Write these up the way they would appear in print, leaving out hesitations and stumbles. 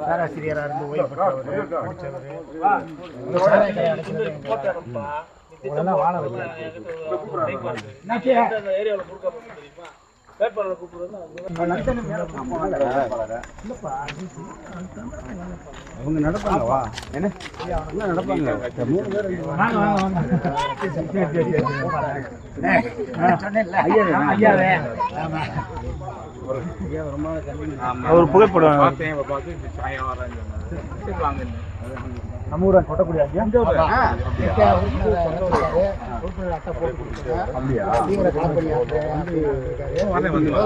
பேராசிரியராக இருந்து ஓய்வு பெற்றவர் படித்தவர் வாழ அவங்க நடப்பாங்கவா என்ன நடப்பாங்க 3 பேர் ஒரு புகைப்படம் நம்ம ஊரை கொட்டக்கூடிய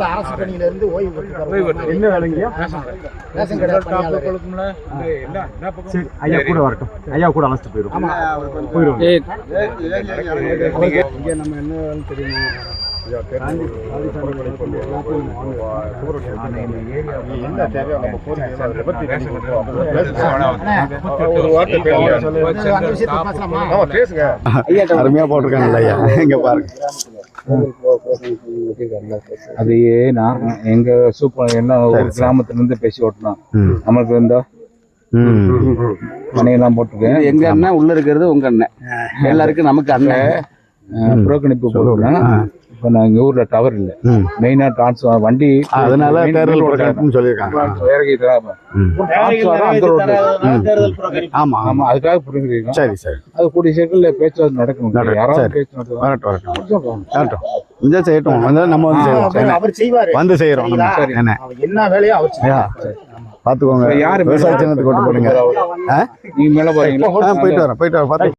அரசு பணியில இருந்து ஓய்வு பெற்றார். என்ன வேலைங்க? ரேஷன் கடை ஐயா கூட வரட்டும், ஐயா கூட அழைச்சிட்டு போயிடும். இங்க நம்ம என்ன வேலை தெரியுமா? அருமையா போட்டிருக்காங்க ஐயா. இங்க பாருங்க, அது நான் எங்க சூப்பர் என்ன கிராமத்துல இருந்து பேசி ஓட்டணும். நம்மளுக்கு இருந்தா மனையெல்லாம் போட்டிருக்கேன். எங்க அண்ணன் உள்ள இருக்கிறது உங்க அண்ணன், எல்லாருக்கும் நமக்கு அண்ணன் புறக்கணிப்பு போடுறேன். இப்போ நான் எங்கள் ஊரில் டவர் இல்லை, மெயினாக டிரான்ஸ்ஃபார் வண்டி, அதனால தேர்தல் சொல்லியிருக்காங்க. ஆமாம் ஆமாம், அதுக்காக புரிஞ்சுக்கிறீங்க. சரி சரி, அது கூடிய சீக்கிரம் பேச்சுவார்த்தை நடக்கணும். யாராவது பேச்சுவார்த்தை செய்யட்டும், நம்ம வந்து செய்யறோம். என்ன வேலையோ அவர் பார்த்துக்கோங்க. யாரு விவசாய சின்னத்துக்கு கொண்டு போடுங்க. நீங்க மேலே போறீங்களா? போயிட்டு வரேன் பார்த்து.